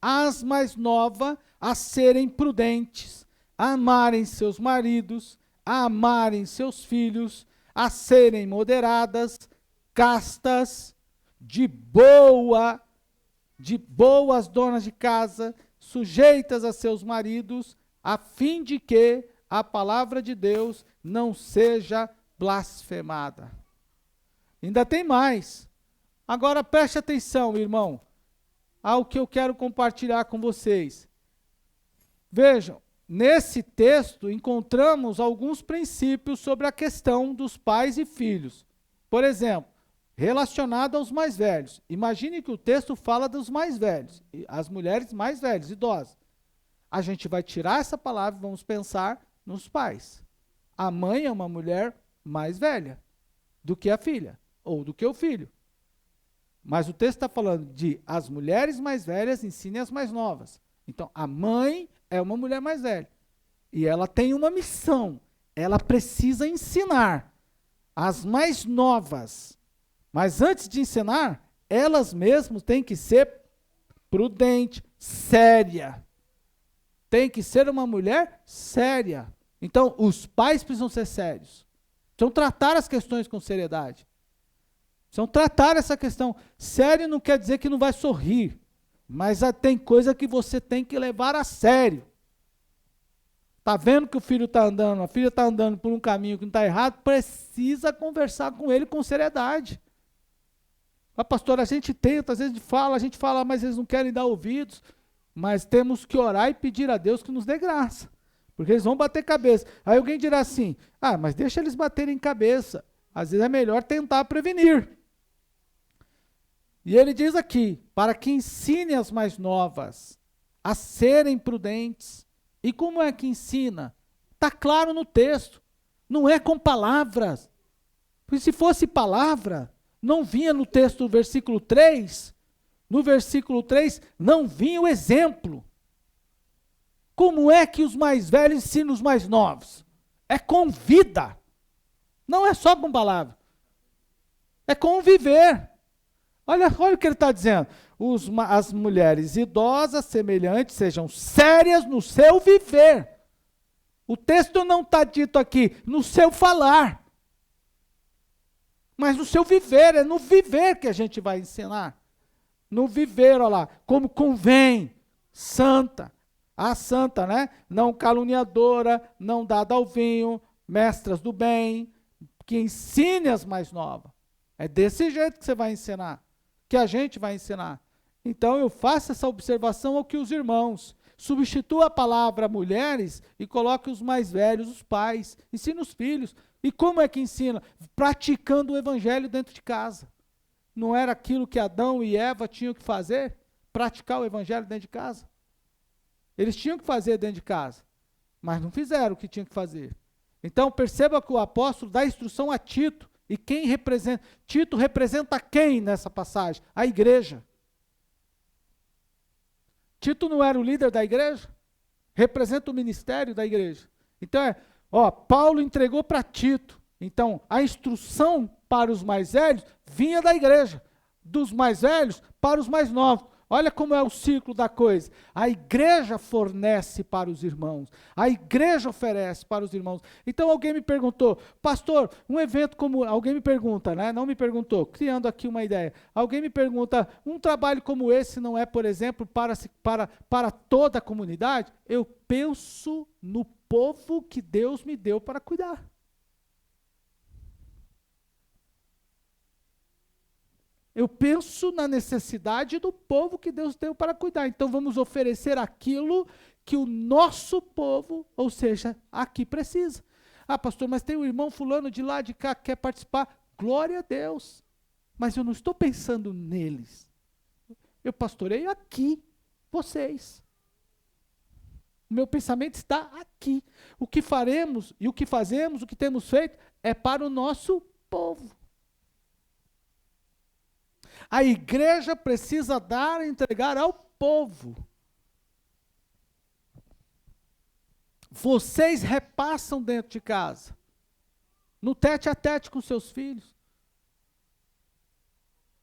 as mais novas a serem prudentes, a amarem seus maridos, a amarem seus filhos, a serem moderadas, castas, de boas donas de casa, sujeitas a seus maridos, a fim de que a palavra de Deus não seja blasfemada. Ainda tem mais. Agora preste atenção, irmão, ao que eu quero compartilhar com vocês. Vejam, nesse texto encontramos alguns princípios sobre a questão dos pais e filhos. Por exemplo, relacionado aos mais velhos. Imagine que o texto fala dos mais velhos, as mulheres mais velhas, idosas. A gente vai tirar essa palavra e vamos pensar nos pais. A mãe é uma mulher mais velha do que a filha, ou do que o filho. Mas o texto está falando de as mulheres mais velhas ensinem as mais novas. Então, a mãe é uma mulher mais velha. E ela tem uma missão. Ela precisa ensinar as mais novas. Mas antes de ensinar, elas mesmas têm que ser prudente, séria. Tem que ser uma mulher séria. Então, os pais precisam ser sérios. Precisam tratar as questões com seriedade. Precisam tratar essa questão. Sério não quer dizer que não vai sorrir. Mas tem coisa que você tem que levar a sério. Está vendo que o filho está andando, a filha está andando por um caminho que não está errado, precisa conversar com ele com seriedade. Ah, pastor, a gente tenta, às vezes a gente fala, mas eles não querem dar ouvidos. Mas temos que orar e pedir a Deus que nos dê graça. Porque eles vão bater cabeça. Aí alguém dirá assim, mas deixa eles baterem cabeça. Às vezes é melhor tentar prevenir. E ele diz aqui, para que ensine as mais novas a serem prudentes. E como é que ensina? Está claro no texto. Não é com palavras. Porque se fosse palavra, não vinha no texto do versículo 3. No versículo 3, não vinha o exemplo. Como é que os mais velhos ensinam os mais novos? É com vida. Não é só com palavra. É com viver. Olha o que ele está dizendo. As mulheres idosas, semelhantes, sejam sérias no seu viver. O texto não está dito aqui no seu falar. Mas no seu viver, é no viver que a gente vai ensinar. No viver, olha lá, como convém, santa. A santa, né? Não caluniadora, não dada ao vinho, mestras do bem, que ensine as mais novas. É desse jeito que você vai ensinar. Que a gente vai ensinar. Então eu faço essa observação ao que os irmãos substitua a palavra mulheres e coloque os mais velhos, os pais, ensina os filhos. E como é que ensina? Praticando o evangelho dentro de casa. Não era aquilo que Adão e Eva tinham que fazer? Praticar o evangelho dentro de casa? Eles tinham que fazer dentro de casa, mas não fizeram o que tinham que fazer. Então perceba que o apóstolo dá instrução a Tito. E quem representa? Tito representa quem nessa passagem? A igreja. Tito não era o líder da igreja? Representa o ministério da igreja. Então Paulo entregou para Tito. Então a instrução para os mais velhos vinha da igreja. Dos mais velhos para os mais novos. Olha como é o ciclo da coisa. A igreja fornece para os irmãos. A igreja oferece para os irmãos. Então alguém me perguntou, pastor, um evento como... Alguém me pergunta, né? Não me perguntou, criando aqui uma ideia. Alguém me pergunta, um trabalho como esse não é, por exemplo, para toda a comunidade? Eu penso no povo que Deus me deu para cuidar. Eu penso na necessidade do povo que Deus deu para cuidar. Então vamos oferecer aquilo que o nosso povo, ou seja, aqui precisa. Ah, pastor, mas tem um irmão fulano de lá de cá que quer participar. Glória a Deus. Mas eu não estou pensando neles. Eu pastoreio aqui, vocês. O meu pensamento está aqui. O que faremos e o que fazemos, o que temos feito, é para o nosso povo. A igreja precisa dar e entregar ao povo. Vocês repassam dentro de casa, no tete a tete com seus filhos.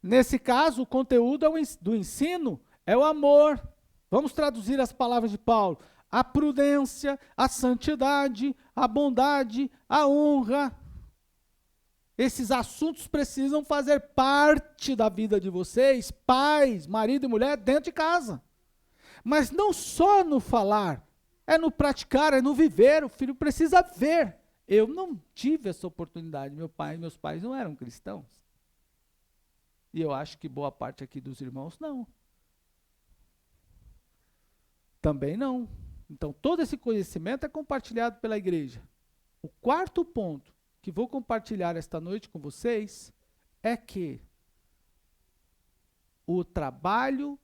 Nesse caso, o conteúdo do ensino é o amor. Vamos traduzir as palavras de Paulo. A prudência, a santidade, a bondade, a honra. Esses assuntos precisam fazer parte da vida de vocês, pais, marido e mulher, dentro de casa. Mas não só no falar, é no praticar, é no viver. O filho precisa ver. Eu não tive essa oportunidade. Meus pais não eram cristãos. E eu acho que boa parte aqui dos irmãos não. Também não. Então, todo esse conhecimento é compartilhado pela igreja. O quarto ponto que vou compartilhar esta noite com vocês é que o trabalho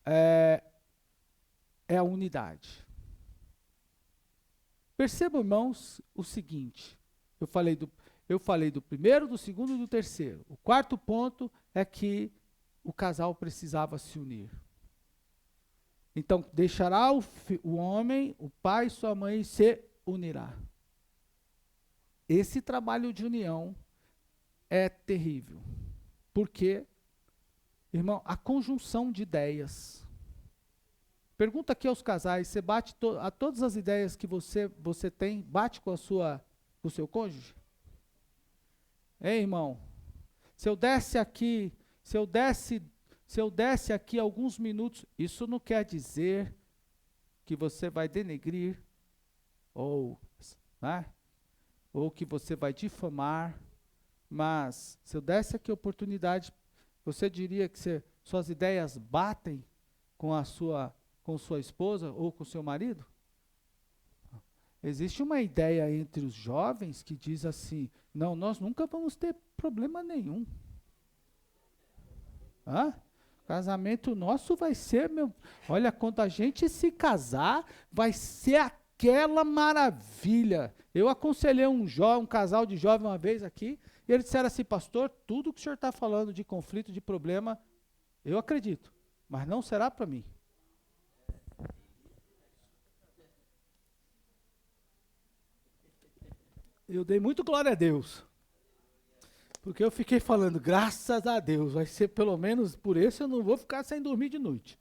é a unidade. Percebam, irmãos, o seguinte, eu falei do primeiro, do segundo e do terceiro. O quarto ponto é que o casal precisava se unir. Então, deixará o homem, o pai e sua mãe, e se unirá. Esse trabalho de união é terrível. Porque, irmão, a conjunção de ideias. Pergunta aqui aos casais, você bate a todas as ideias que você tem, bate com o seu cônjuge? Ei, irmão, se eu desse aqui alguns minutos, isso não quer dizer que você vai denegrir ou, né? Ou que você vai difamar, mas se eu desse aqui a oportunidade, você diria que suas ideias batem com sua esposa ou com seu marido? Existe uma ideia entre os jovens que diz assim, não, nós nunca vamos ter problema nenhum. Casamento nosso vai ser, olha, quando a gente se casar, vai ser aquela maravilha. Eu aconselhei um casal de jovens uma vez aqui, e eles disseram assim, pastor, tudo que o senhor está falando de conflito, de problema, eu acredito, mas não será para mim. Eu dei muito glória a Deus, porque eu fiquei falando, graças a Deus, vai ser pelo menos por isso eu não vou ficar sem dormir de noite.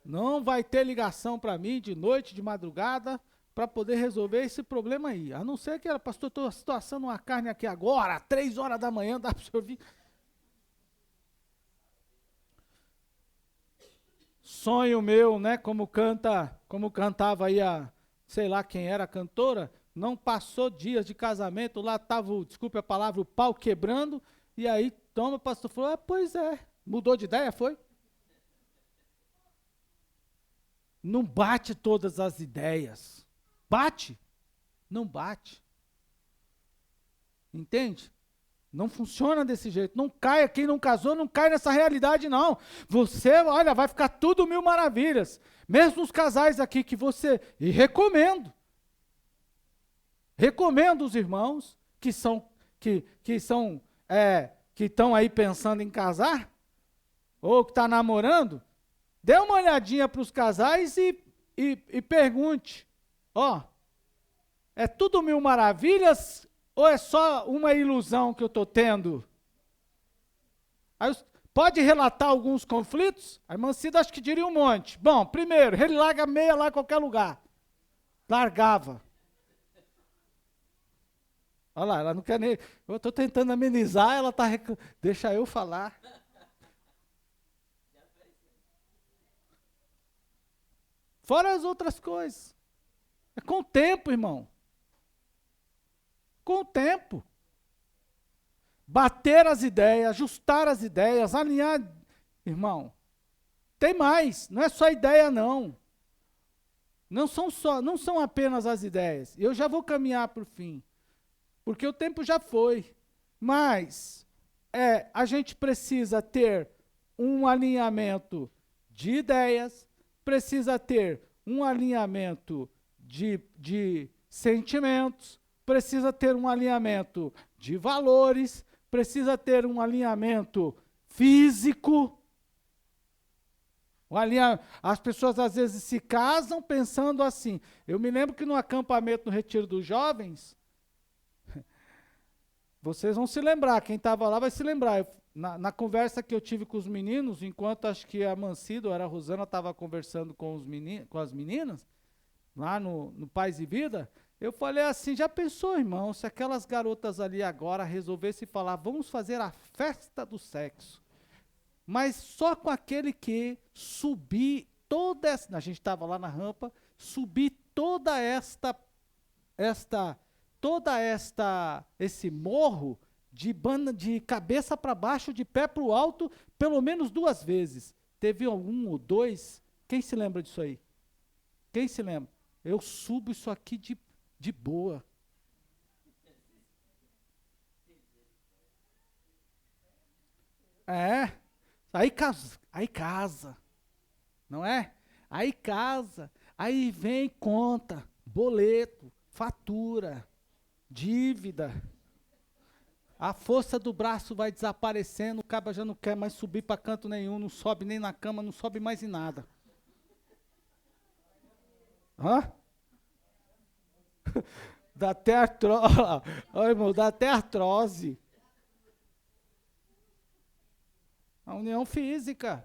Não vai ter ligação para mim de noite, de madrugada, para poder resolver esse problema aí. A não ser que, pastor, estou assando uma carne aqui agora, 3 horas da manhã, dá para o senhor vir. Sonho meu, né, como cantava aí sei lá quem era a cantora, não passou dias de casamento, lá estava, desculpe a palavra, o pau quebrando, e aí, o pastor falou, pois é, mudou de ideia, foi? Não bate todas as ideias. Bate? Não bate. Entende? Não funciona desse jeito. Não caia, quem não casou, não cai nessa realidade, não. Você, olha, vai ficar tudo mil maravilhas. Mesmo os casais aqui que e recomendo. Recomendo os irmãos que estão aí pensando em casar, ou que estão namorando, dê uma olhadinha para os casais e pergunte, é tudo mil maravilhas ou é só uma ilusão que eu estou tendo? Aí, pode relatar alguns conflitos? A irmã Cida acho que diria um monte. Bom, primeiro, ele larga a meia lá em qualquer lugar. Largava. Olha lá, ela não quer nem. Eu estou tentando amenizar, ela está. Deixa eu falar. Fora as outras coisas. É com o tempo, irmão. Com o tempo. Bater as ideias, ajustar as ideias, alinhar. Irmão, tem mais. Não é só ideia, não. Não são apenas as ideias. Eu já vou caminhar para o fim. Porque o tempo já foi. Mas a gente precisa ter um alinhamento de ideias, precisa ter um alinhamento de sentimentos, precisa ter um alinhamento de valores, precisa ter um alinhamento físico. As pessoas às vezes se casam pensando assim. Eu me lembro que no acampamento no Retiro dos Jovens, vocês vão se lembrar, quem estava lá vai se lembrar. Na conversa que eu tive com os meninos, enquanto acho que a Mancido, ou era a Rosana, estava conversando com as meninas, lá no Paz e Vida, eu falei assim, já pensou, irmão, se aquelas garotas ali agora resolvessem falar, vamos fazer a festa do sexo, mas só com aquele que subir toda essa, a gente estava lá na rampa, subir esse morro de cabeça para baixo, de pé para o alto, pelo menos 2 vezes. Teve um ou 2, quem se lembra disso aí? Quem se lembra? Eu subo isso aqui de boa. É, aí casa, não é? Aí casa, aí vem conta, boleto, fatura, dívida. A força do braço vai desaparecendo, o cabo já não quer mais subir para canto nenhum, não sobe nem na cama, não sobe mais em nada. Hã? Dá até artrose. Ó, irmão, dá até artrose. A união física.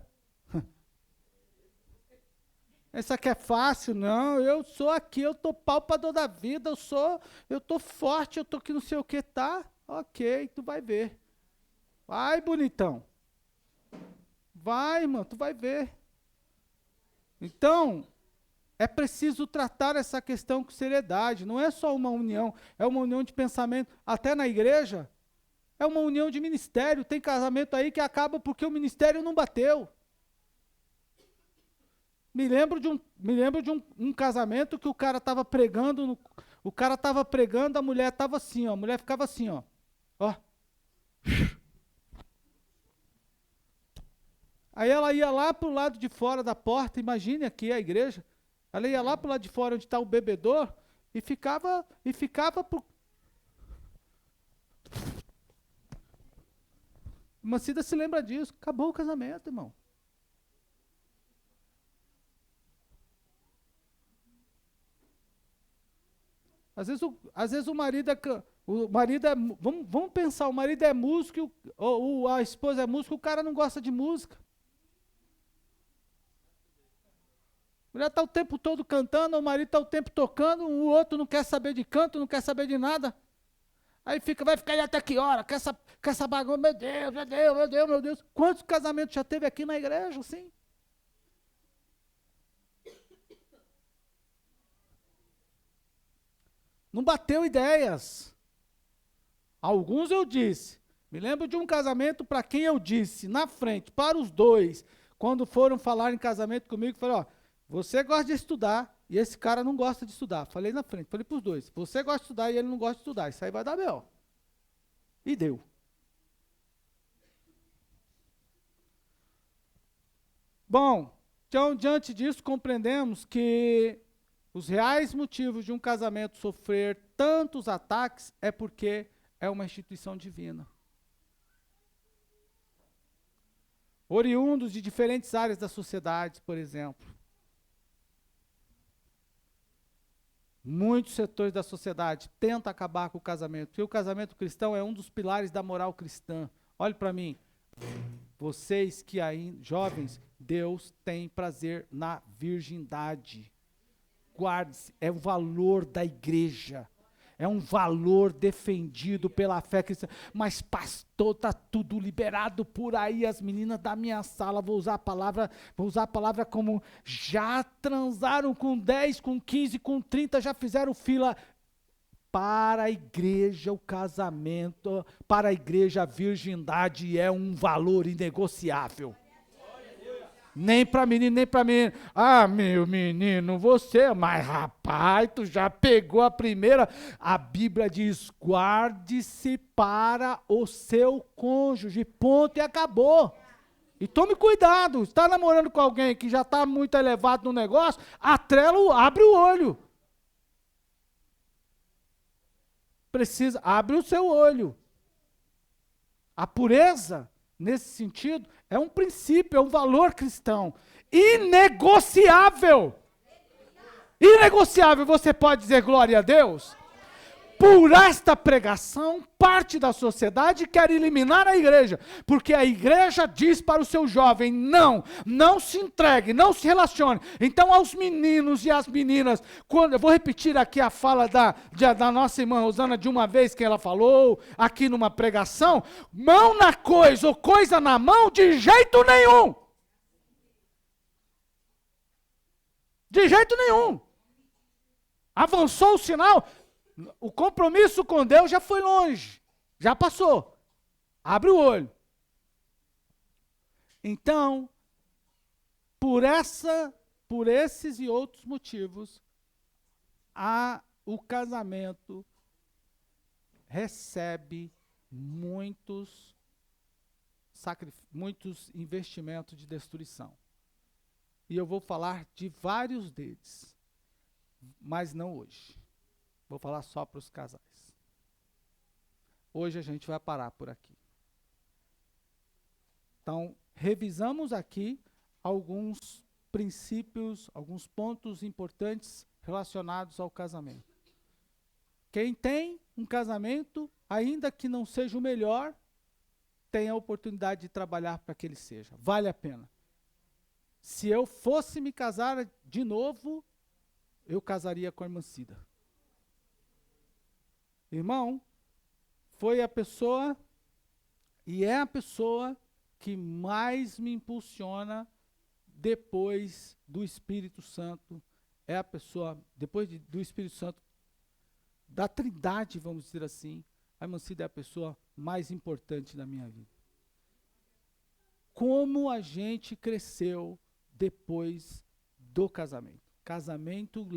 Essa aqui é fácil? Não, eu sou aqui, eu tô pau pra toda a vida, eu tô forte, eu tô que não sei o que, tá? Ok, tu vai ver. Vai, bonitão. Vai, irmão, tu vai ver. Então, é preciso tratar essa questão com seriedade. Não é só uma união, é uma união de pensamento. Até na igreja, é uma união de ministério. Tem casamento aí que acaba porque o ministério não bateu. Me lembro de um casamento que o cara estava pregando, a mulher estava assim, ó, a mulher ficava assim, ó. Aí ela ia lá para o lado de fora da porta, imagine aqui a igreja, ela ia lá para o lado de fora onde está o bebedor e ficava por... Mancida se lembra disso, acabou o casamento, irmão. Às vezes o marido vamos pensar, o marido é músico, a esposa é música, o cara não gosta de música. A mulher está o tempo todo cantando, o marido está o tempo tocando, o outro não quer saber de canto, não quer saber de nada. Aí vai ficar aí até que hora? Com essa bagunça, meu Deus, meu Deus, meu Deus, meu Deus. Quantos casamentos já teve aqui na igreja, assim? Não bateu ideias. Alguns eu disse. Me lembro de um casamento para quem eu disse, na frente, para os dois, quando foram falar em casamento comigo, falei, ó, você gosta de estudar e esse cara não gosta de estudar. Falei na frente, falei para os dois, você gosta de estudar e ele não gosta de estudar, isso aí vai dar B.O. E deu. Bom, então, diante disso, compreendemos que os reais motivos de um casamento sofrer tantos ataques é porque é uma instituição divina. Oriundos de diferentes áreas da sociedade, por exemplo. Muitos setores da sociedade tentam acabar com o casamento, porque o casamento cristão é um dos pilares da moral cristã. Olhe para mim, Vocês que ainda, jovens, Deus tem prazer na virgindade. Guarde-se, é o valor da igreja. É um valor defendido pela fé cristã. Mas pastor, tá tudo liberado por aí. As meninas da minha sala, vou usar a palavra como já transaram com 10, com 15, com 30, já fizeram fila. Para a igreja, o casamento, para a igreja, a virgindade é um valor inegociável. Nem para menino, nem para menino. Ah, meu menino, você, mas rapaz, tu já pegou a primeira. A Bíblia diz, guarde-se para o seu cônjuge, ponto e acabou. E tome cuidado, está namorando com alguém que já está muito elevado no negócio, atrela, abre o olho. Abre o seu olho. A pureza, nesse sentido, é um princípio, é um valor cristão. Inegociável. Inegociável, você pode dizer glória a Deus? Por esta pregação, parte da sociedade quer eliminar a igreja, porque a igreja diz para o seu jovem, não se entregue, não se relacione. Então aos meninos e às meninas, eu vou repetir aqui a fala da nossa irmã Rosana de uma vez que ela falou, aqui numa pregação, mão na coisa ou coisa na mão de jeito nenhum. De jeito nenhum. Avançou o sinal, o compromisso com Deus já foi longe, já passou. Abre o olho. Então, por esses e outros motivos, o casamento recebe muitos investimentos de destruição. E eu vou falar de vários deles, mas não hoje. Vou falar só para os casais. Hoje a gente vai parar por aqui. Então, revisamos aqui alguns princípios, alguns pontos importantes relacionados ao casamento. Quem tem um casamento, ainda que não seja o melhor, tem a oportunidade de trabalhar para que ele seja. Vale a pena. Se eu fosse me casar de novo, eu casaria com a irmã Cida. Irmão, foi a pessoa e é a pessoa que mais me impulsiona depois do Espírito Santo. É a pessoa, depois do Espírito Santo, da Trindade, vamos dizer assim, a irmã Cida é a pessoa mais importante da minha vida. Como a gente cresceu depois do casamento. Casamento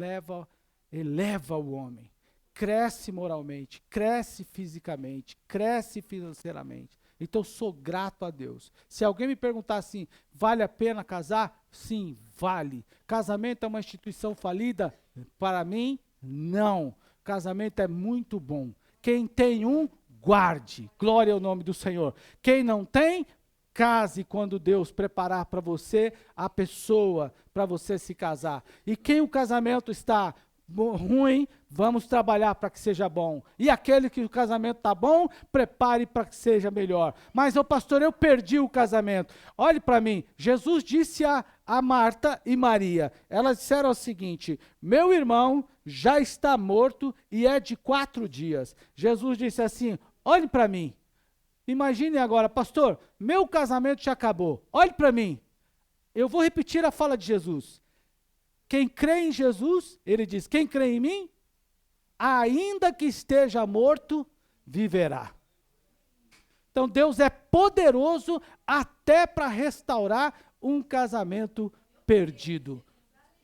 eleva o homem. Cresce moralmente, cresce fisicamente, cresce financeiramente. Então, sou grato a Deus. Se alguém me perguntar assim, vale a pena casar? Sim, vale. Casamento é uma instituição falida? Para mim, não. Casamento é muito bom. Quem tem um, guarde. Glória ao nome do Senhor. Quem não tem, case quando Deus preparar para você a pessoa para você se casar. E quem o casamento está ruim, vamos trabalhar para que seja bom. E aquele que o casamento está bom, prepare para que seja melhor. Mas, pastor, eu perdi o casamento. Olhe para mim, Jesus disse a Marta e Maria, elas disseram o seguinte, meu irmão já está morto e é de 4 dias. Jesus disse assim, olhe para mim. Imagine agora, pastor, meu casamento já acabou. Olhe para mim. Eu vou repetir a fala de Jesus. Quem crê em Jesus, ele diz, quem crê em mim, ainda que esteja morto, viverá. Então Deus é poderoso até para restaurar um casamento perdido.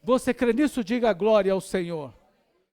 Você crê nisso? Diga glória ao Senhor.